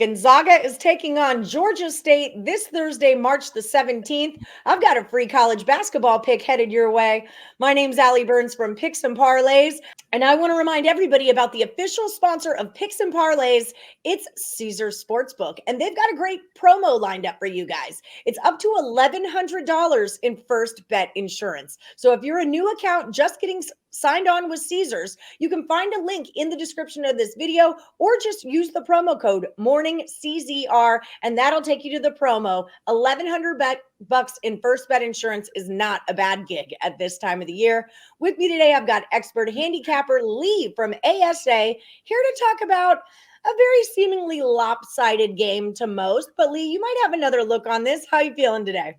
Gonzaga is taking on Georgia State this Thursday, March the 17th. I've got a free college basketball pick headed your way. My name's Allie Burns from Picks and Parlays, and I want to remind everybody about the official sponsor of Picks and Parlays. It's Caesars Sportsbook, and they've got a great promo lined up for you guys. It's up to $1,100 in first bet insurance. So if you're a new account just getting signed on with Caesars, you can find a link in the description of this video or just use the promo code MORNINGCZR and that'll take you to the promo. $1,100 in first bet insurance is not a bad gig at this time of the year. With me today, I've got expert handicapper Lee from ASA here to talk about a very seemingly lopsided game to most. But Lee, you might have another look on this. How you feeling today?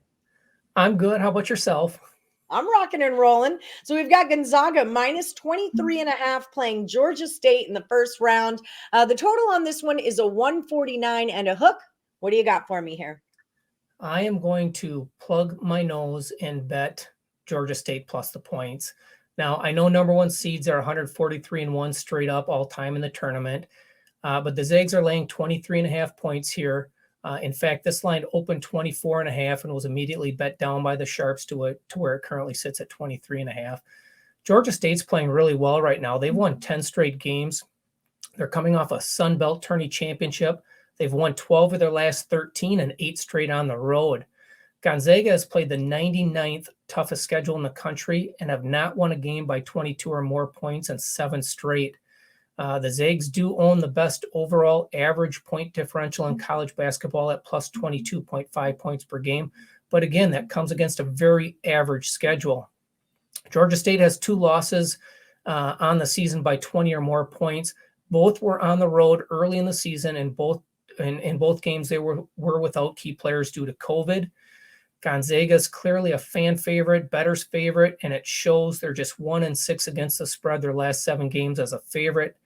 I'm good. How about yourself? I'm rocking and rolling. So we've got Gonzaga minus 23.5 playing Georgia State in the first round. The total on this one is a 149 and a hook. What do you got for me here? I am going to plug my nose and bet Georgia State plus the points. Now, I know number one seeds are 143-1 straight up all time in the tournament, but the Zags are laying 23.5 points here. In fact, this line opened 24.5 and was immediately bet down by the Sharps to where it currently sits at 23.5. Georgia State's playing really well right now. They've won 10 straight games. They're coming off a Sun Belt Tourney championship. They've won 12 of their last 13 and 8 straight on the road. Gonzaga has played the 99th toughest schedule in the country and have not won a game by 22 or more points in 7 straight. The Zags do own the best overall average point differential in college basketball at plus 22.5 points per game. But again, that comes against a very average schedule. Georgia State has 2 losses on the season by 20 or more points. Both were on the road early in the season, and in both games they were without key players due to COVID. Gonzaga is clearly a fan favorite, bettor's favorite, and it shows. They're just 1-6 against the spread their last 7 games as a favorite.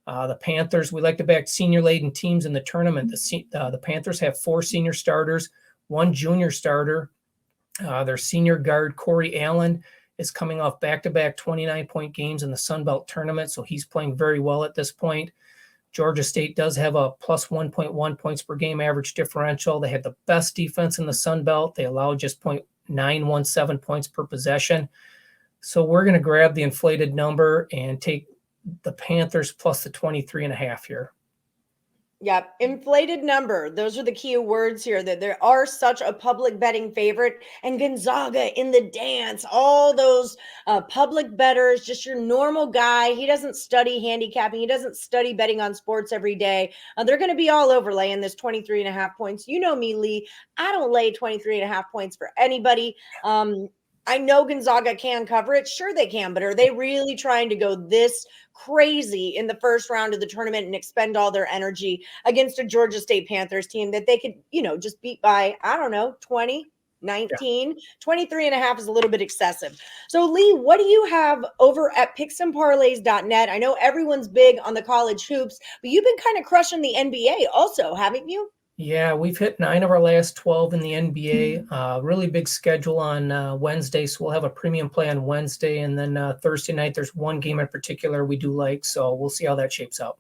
The Panthers, we like to back senior-laden teams in the tournament. The Panthers have 4 senior starters, 1 junior starter. Their senior guard, Corey Allen, is coming off back-to-back 29-point games in the Sun Belt tournament, so he's playing very well at this point. Georgia State does have a plus 1.1 points per game average differential. They have the best defense in the Sun Belt. They allow just 0.917 points per possession. So we're going to grab the inflated number and take the Panthers plus the 23.5 here. Yeah, inflated number. Those are the key words here, that there are such a public betting favorite. And Gonzaga in the dance, all those public bettors, just your normal guy. He doesn't study handicapping. He doesn't study betting on sports every day. They're going to be all over laying this 23.5 points. You know me, Lee. I don't lay 23.5 points for anybody. I know Gonzaga can cover it. Sure they can, but are they really trying to go this crazy in the first round of the tournament and expend all their energy against a Georgia State Panthers team that they could, just beat by, 20, 19, 23.5 is a little bit excessive. So Lee, what do you have over at picksandparlays.net? I know everyone's big on the college hoops, but you've been kind of crushing the NBA also, haven't you? Yeah, we've hit 9 of our last 12 in the NBA. Really big schedule on Wednesday, so we'll have a premium play on Wednesday, and then Thursday night there's one game in particular we do like, so we'll see how that shapes out.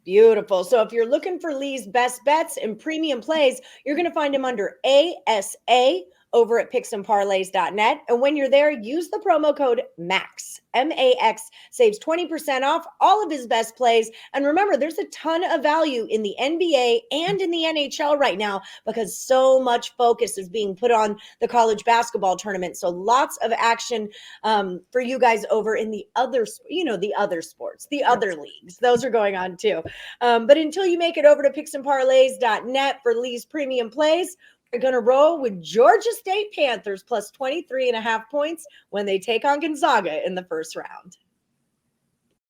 Beautiful. So if you're looking for Lee's best bets and premium plays, you're going to find him under ASA over at picksandparlays.net. And when you're there, use the promo code MAX, MAX, saves 20% off all of his best plays. And remember, there's a ton of value in the NBA and in the NHL right now because so much focus is being put on the college basketball tournament. So lots of action for you guys over in the other, the other sports, the other leagues. Those are going on too. But until you make it over to picksandparlays.net for Lee's premium plays, we're going to roll with Georgia State Panthers plus 23.5 points when they take on Gonzaga in the first round.